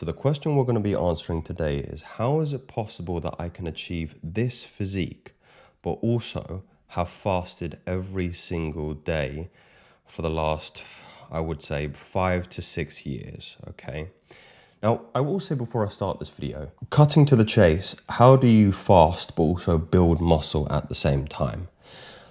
So the question we're going to be answering today is, how is it possible that I can achieve this physique, but also have fasted every single day for the last, I would say, 5 to 6 years, okay? Now, I will say before I start this video, cutting to the chase, how do you fast but also build muscle at the same time?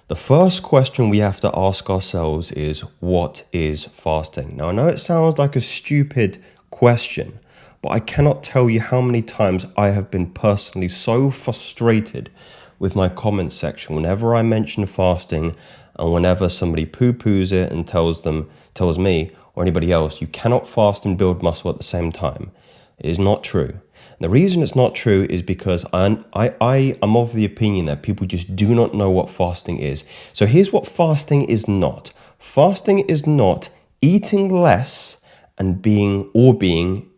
The first question we have to ask ourselves is, what is fasting? Now, I know it sounds like a stupid question, but I cannot tell you how many times I have been personally so frustrated with my comment section whenever I mention fasting and whenever somebody poo-poos it and tells me or anybody else, you cannot fast and build muscle at the same time. It is not true. The reason it's not true is because I am of the opinion that people just do not know what fasting is. So here's what fasting is not. Fasting is not eating less and being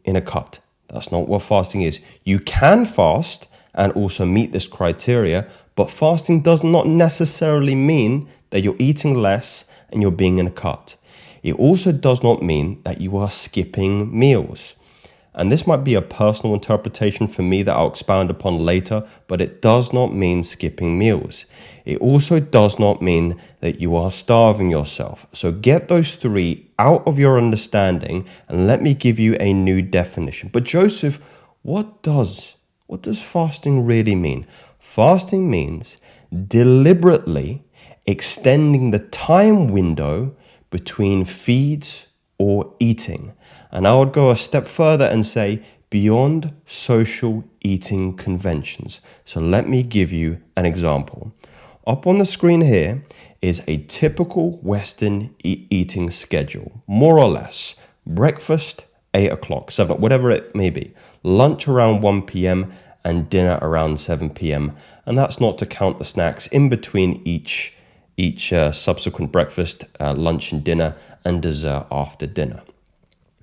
in a cut. That's not what fasting is. You can fast and also meet this criteria, but fasting does not necessarily mean that you're eating less and you're being in a cut. It also does not mean that you are skipping meals. And this might be a personal interpretation for me that I'll expound upon later, but it does not mean skipping meals. It also does not mean that you are starving yourself. So get those three out of your understanding and let me give you a new definition. But Joseph, what does fasting really mean? Fasting means deliberately extending the time window between feeds or eating. And I would go a step further and say beyond social eating conventions. So let me give you an example. Up on the screen here is a typical Western eating schedule, more or less. Breakfast, 8 o'clock, 7 o'clock, whatever it may be. Lunch around 1 p.m. and dinner around 7 p.m. And that's not to count the snacks in between each subsequent breakfast, lunch and dinner, and dessert after dinner.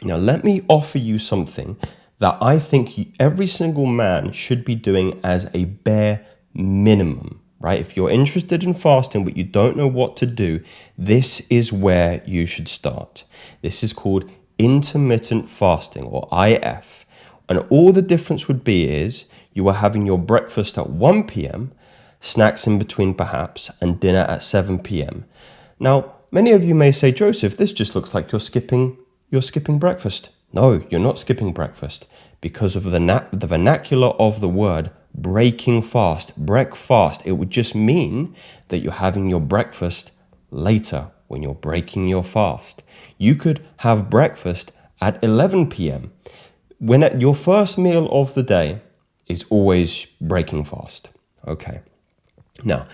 Now, let me offer you something that I think every single man should be doing as a bare minimum, right? If you're interested in fasting, but you don't know what to do, this is where you should start. This is called intermittent fasting, or IF. And all the difference would be is you are having your breakfast at 1 p.m., snacks in between perhaps, and dinner at 7 p.m. Now, many of you may say, Joseph, this just looks like you're skipping breakfast. No, you're not skipping breakfast because of the vernacular of the word breaking fast, breakfast. It would just mean that you're having your breakfast later when you're breaking your fast. You could have breakfast at 11 p.m. when at your first meal of the day is always breaking fast. Okay. Now,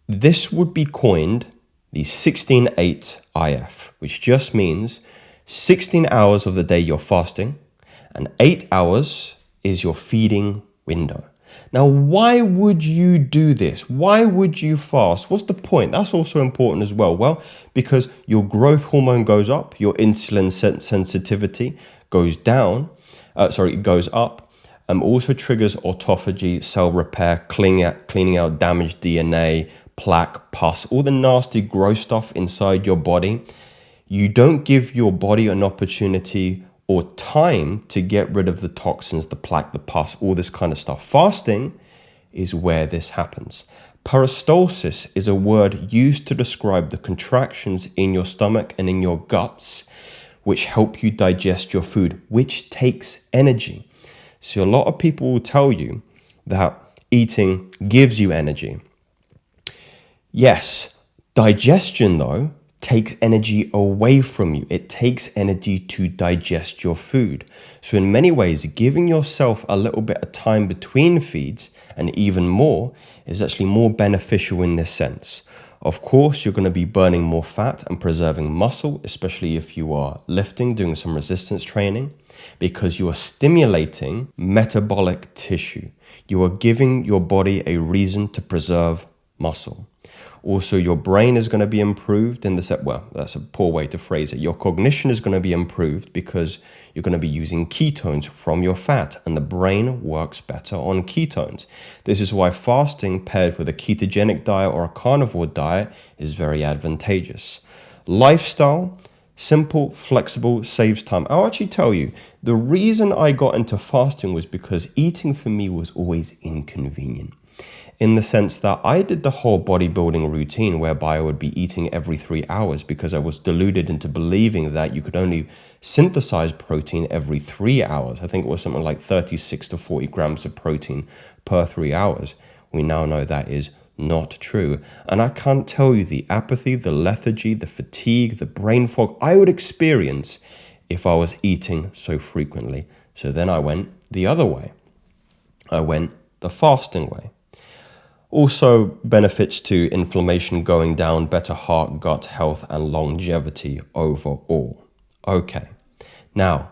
this would be coined the 16-8 IF, which just means 16 hours of the day you're fasting and 8 hours is your feeding window. Now, why would you do this? Why would you fast? What's the point? That's also important as well. Well, because your growth hormone goes up, your insulin sensitivity goes goes up. Also triggers autophagy, cell repair, cleaning out damaged DNA, plaque, pus, all the nasty gross stuff inside your body. You don't give your body an opportunity or time to get rid of the toxins, the plaque, the pus, all this kind of stuff. Fasting is where this happens. Peristalsis is a word used to describe the contractions in your stomach and in your guts, which help you digest your food, which takes energy. So a lot of people will tell you that eating gives you energy. Yes, digestion though takes energy away from you. It takes energy to digest your food. So in many ways, giving yourself a little bit of time between feeds and even more is actually more beneficial in this sense. Of course, you're going to be burning more fat and preserving muscle, especially if you are lifting, doing some resistance training, because you are stimulating metabolic tissue. You are giving your body a reason to preserve muscle. Also, your brain is going to be improved that's a poor way to phrase it. Your cognition is going to be improved because you're going to be using ketones from your fat, and the brain works better on ketones. This is why fasting paired with a ketogenic diet or a carnivore diet is very advantageous. Lifestyle, Simple, flexible, saves time. I'll actually tell you, the reason I got into fasting was because eating for me was always inconvenient. In the sense that I did the whole bodybuilding routine whereby I would be eating every 3 hours because I was deluded into believing that you could only synthesize protein every 3 hours. I think it was something like 36 to 40 grams of protein per 3 hours. We now know that is not true. And I can't tell you the apathy, the lethargy, the fatigue, the brain fog I would experience if I was eating so frequently. So then I went the other way. I went the fasting way. Also benefits to inflammation going down, better heart, gut health, and longevity overall. Okay, now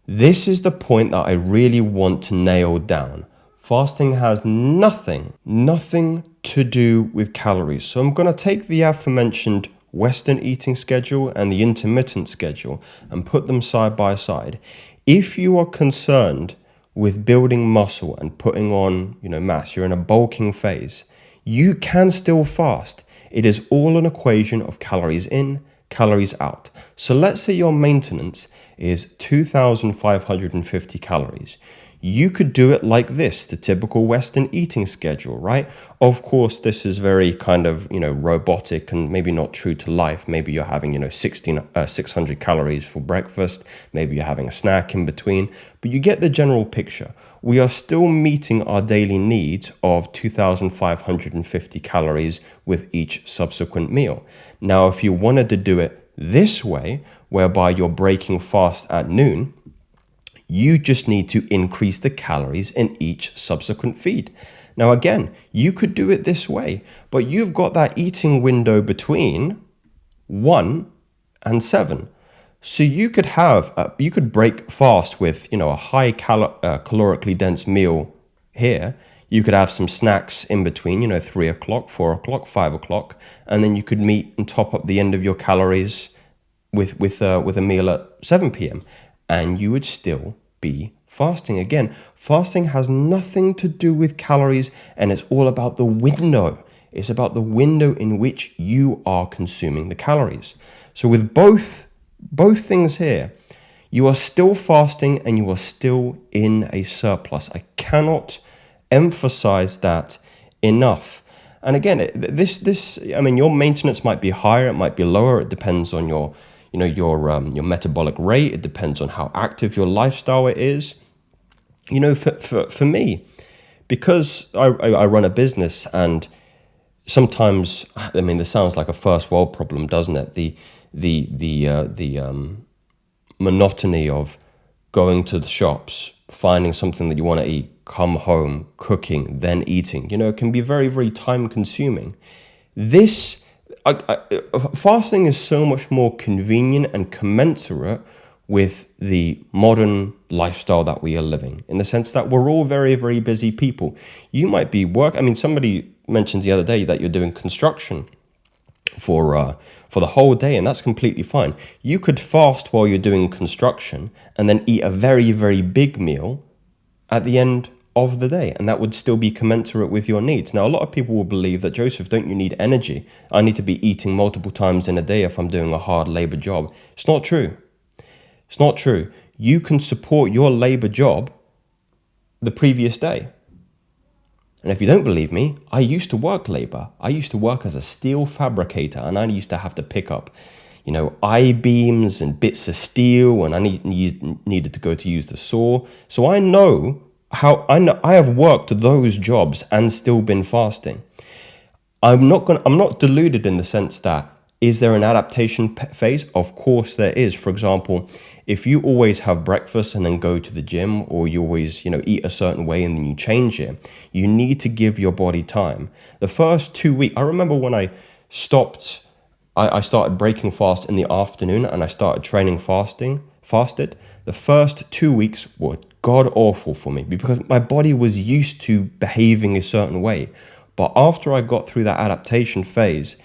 this is the point that I really want to nail down. Fasting has nothing to do with calories. So I'm going to take the aforementioned Western eating schedule and the intermittent schedule and put them side by side. If you are concerned with building muscle and putting on, mass, you're in a bulking phase, you can still fast. It is all an equation of calories in, calories out. So let's say your maintenance is 2,550 calories. You could do it like this, the typical Western eating schedule, right? Of course, this is very kind of, robotic and maybe not true to life. Maybe you're having, 600 calories for breakfast. Maybe you're having a snack in between, but you get the general picture. We are still meeting our daily needs of 2,550 calories with each subsequent meal. Now, if you wanted to do it this way, whereby you're breaking fast at noon, you just need to increase the calories in each subsequent feed. Now, again, you could do it this way, but you've got that eating window between 1 and 7. So you could break fast with, a high calorically dense meal here. You could have some snacks in between, 3 o'clock, 4 o'clock, 5 o'clock, and then you could meet and top up the end of your calories with a meal at 7 p.m. and you would still be fasting. Again, fasting has nothing to do with calories, and it's all about the window. It's about the window in which you are consuming the calories. So with both things here, you are still fasting and you are still in a surplus. I cannot emphasize that enough. And again, your maintenance might be higher, it might be lower. It depends on your metabolic rate. It depends on how active your lifestyle is. For me, because I run a business, and sometimes, this sounds like a first world problem, doesn't it? The monotony of going to the shops, finding something that you want to eat, come home, cooking, then eating, it can be very, very time consuming. Fasting is so much more convenient and commensurate with the modern lifestyle that we are living, in the sense that we're all very, very busy people. You might be somebody mentioned the other day that you're doing construction for the whole day, and that's completely fine. You could fast while you're doing construction and then eat a very, very big meal at the end of the day, and that would still be commensurate with your needs. Now, a lot of people will believe that, Joseph, don't you need energy? I need to be eating multiple times in a day if I'm doing a hard labor job. It's not true. It's not true. You can support your labor job the previous day. And if you don't believe me, I used to work labor. I used to work as a steel fabricator, and I used to have to pick up, I-beams and bits of steel, and I needed to go to use the saw. So I have worked those jobs and still been fasting. I'm not deluded in the sense that, is there an adaptation phase? Of course there is. For example, if you always have breakfast and then go to the gym, or you always, eat a certain way and then you change it, you need to give your body time. The first 2 weeks, I remember when I started breaking fast in the afternoon and I started training fasted. The first 2 weeks were god awful for me because my body was used to behaving a certain way. But after I got through that adaptation phase,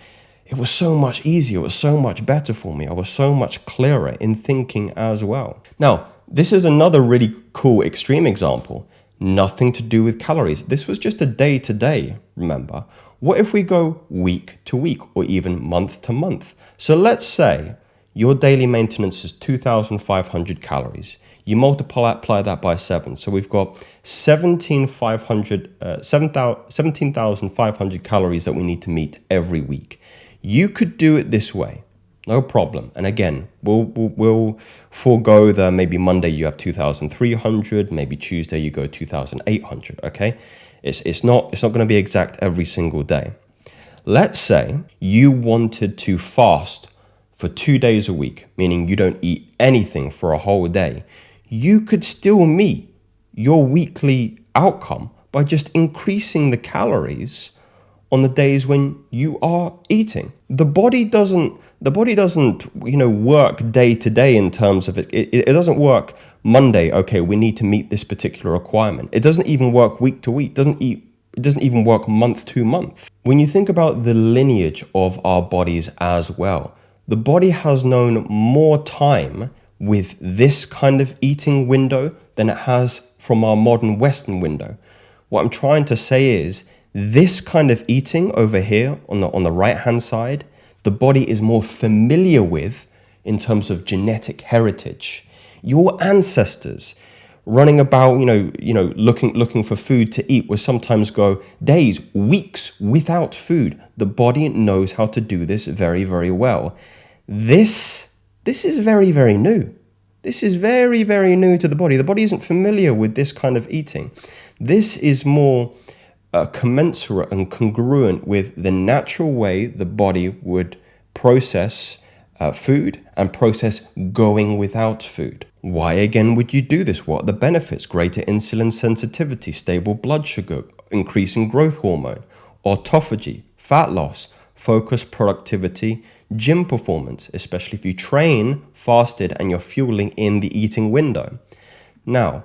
it was so much easier. It was so much better for me. I was so much clearer in thinking as well. Now, this is another really cool extreme example. Nothing to do with calories. This was just a day to day, remember? What if we go week to week or even month to month? So let's say your daily maintenance is 2,500 calories. You multiply that by 7. So we've got 17,500 calories that we need to meet every week. You could do it this way. No problem. And again, we'll forego the maybe Monday you have 2,300, maybe Tuesday you go 2,800, okay? It's not going to be exact every single day. Let's say you wanted to fast for 2 days a week, meaning you don't eat anything for a whole day. You could still meet your weekly outcome by just increasing the calories on the days when you are eating. The body doesn't work day to day in terms of it. It doesn't work Monday, okay, we need to meet this particular requirement. It doesn't even work week to week. It doesn't even work month to month. When you think about the lineage of our bodies as well, the body has known more time with this kind of eating window than it has from our modern Western window. What I'm trying to say is this kind of eating over here on the right hand side, the body is more familiar with in terms of genetic heritage. Your ancestors running about, looking for food to eat would sometimes go days, weeks without food. The body knows how to do this very, very well. This is very, very new. This is very, very new to the body. The body isn't familiar with this kind of eating. This is more commensurate and congruent with the natural way the body would process food and process going without food. Why again would you do this? What are the benefits? Greater insulin sensitivity, stable blood sugar, increasing growth hormone, autophagy, fat loss, focus, productivity, gym performance, especially if you train fasted and you're fueling in the eating window. Now,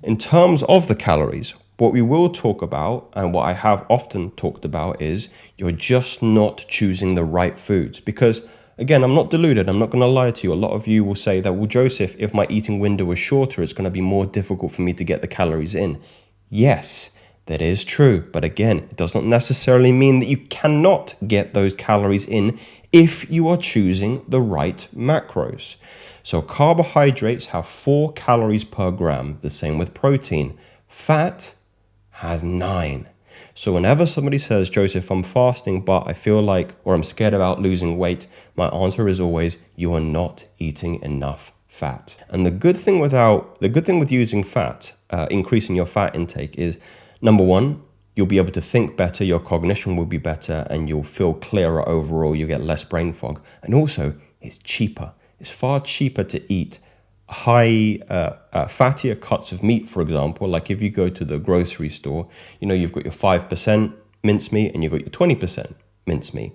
in terms of the calories, what we will talk about, and what I have often talked about, is you're just not choosing the right foods. Because, again, I'm not deluded. I'm not going to lie to you. A lot of you will say that, well, Joseph, if my eating window is shorter, it's going to be more difficult for me to get the calories in. Yes, that is true. But again, it does not necessarily mean that you cannot get those calories in if you are choosing the right macros. So carbohydrates have 4 calories per gram, the same with protein. Fat has 9. So whenever somebody says, Joseph, I'm fasting, but I feel like, or I'm scared about losing weight, my answer is always, you are not eating enough fat. And the good thing with using fat, increasing your fat intake is, number one, you'll be able to think better, your cognition will be better, and you'll feel clearer overall, you get less brain fog. And also, it's cheaper. It's far cheaper to eat high fattier cuts of meat, for example. Like if you go to the grocery store, you've got your 5% mincemeat and you've got your 20% mincemeat.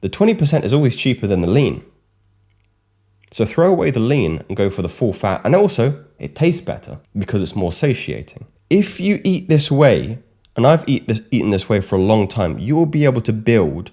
The 20% is always cheaper than the lean. So throw away the lean and go for the full fat. And also, it tastes better because it's more satiating. If you eat this way, and I've eaten this way for a long time, you will be able to build,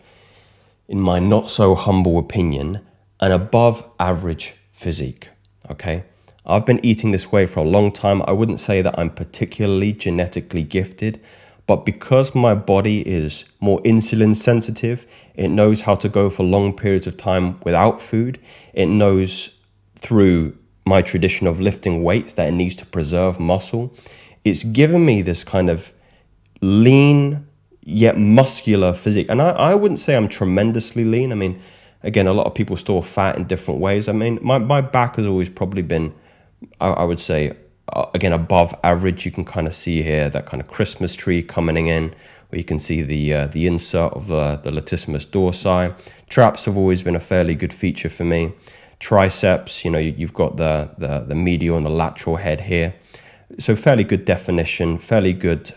in my not so humble opinion, an above average physique. Okay, I've been eating this way for a long time. I wouldn't say that I'm particularly genetically gifted, but because my body is more insulin sensitive, it knows how to go for long periods of time without food. It knows through my tradition of lifting weights that it needs to preserve muscle. It's given me this kind of lean yet muscular physique. And I wouldn't say I'm tremendously lean. I mean, again, a lot of people store fat in different ways. I mean, my back has always probably been, I would say, again, above average. You can kind of see here that kind of Christmas tree coming in, where you can see the insert of the latissimus dorsi. Traps have always been a fairly good feature for me. Triceps, you've got the medial and the lateral head here. So fairly good definition, fairly good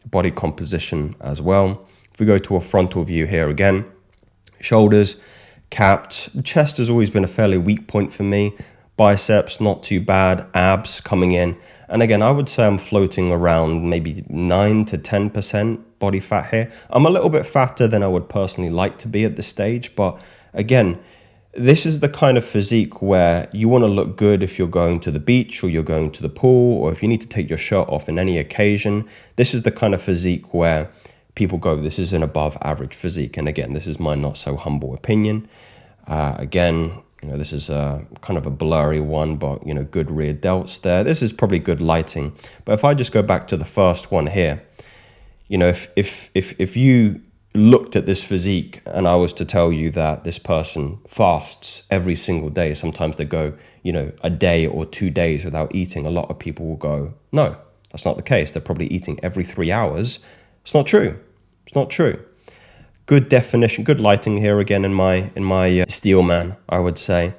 body composition as well. If we go to a frontal view here again, shoulders capped. Chest has always been a fairly weak point for me. Biceps, not too bad. Abs coming in. And again, I would say I'm floating around maybe 9 to 10% body fat here. I'm a little bit fatter than I would personally like to be at this stage. But again, this is the kind of physique where you want to look good if you're going to the beach or you're going to the pool, or if you need to take your shirt off in any occasion. This is the kind of physique where people go, this is an above average physique. And again, this is my not so humble opinion. Again, This is kind of a blurry one, but, good rear delts there. This is probably good lighting. But if I just go back to the first one here, if you looked at this physique and I was to tell you that this person fasts every single day, sometimes they go, a day or 2 days without eating, a lot of people will go, no, that's not the case. They're probably eating every 3 hours. It's not true. It's not true. Good definition, good lighting here again in my Steelman, I would say.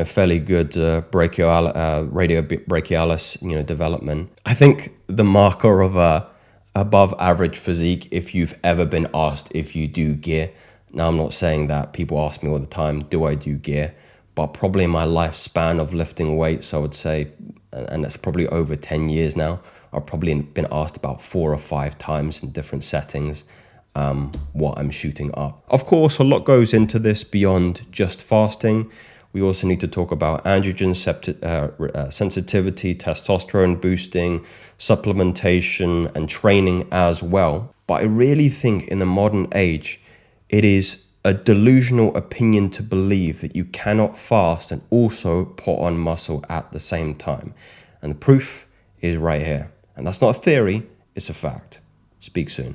Fairly good radio brachialis, development. I think the marker of a above average physique, if you've ever been asked if you do gear. Now, I'm not saying that. People ask me all the time, do I do gear? But probably in my lifespan of lifting weights, I would say, and that's probably over 10 years now, I've probably been asked about 4 or 5 times in different settings what I'm shooting up. Of course, a lot goes into this beyond just fasting. We also need to talk about androgen sensitivity, testosterone boosting, supplementation, and training as well. But I really think in the modern age, it is a delusional opinion to believe that you cannot fast and also put on muscle at the same time. And the proof is right here. And that's not a theory, it's a fact. Speak soon.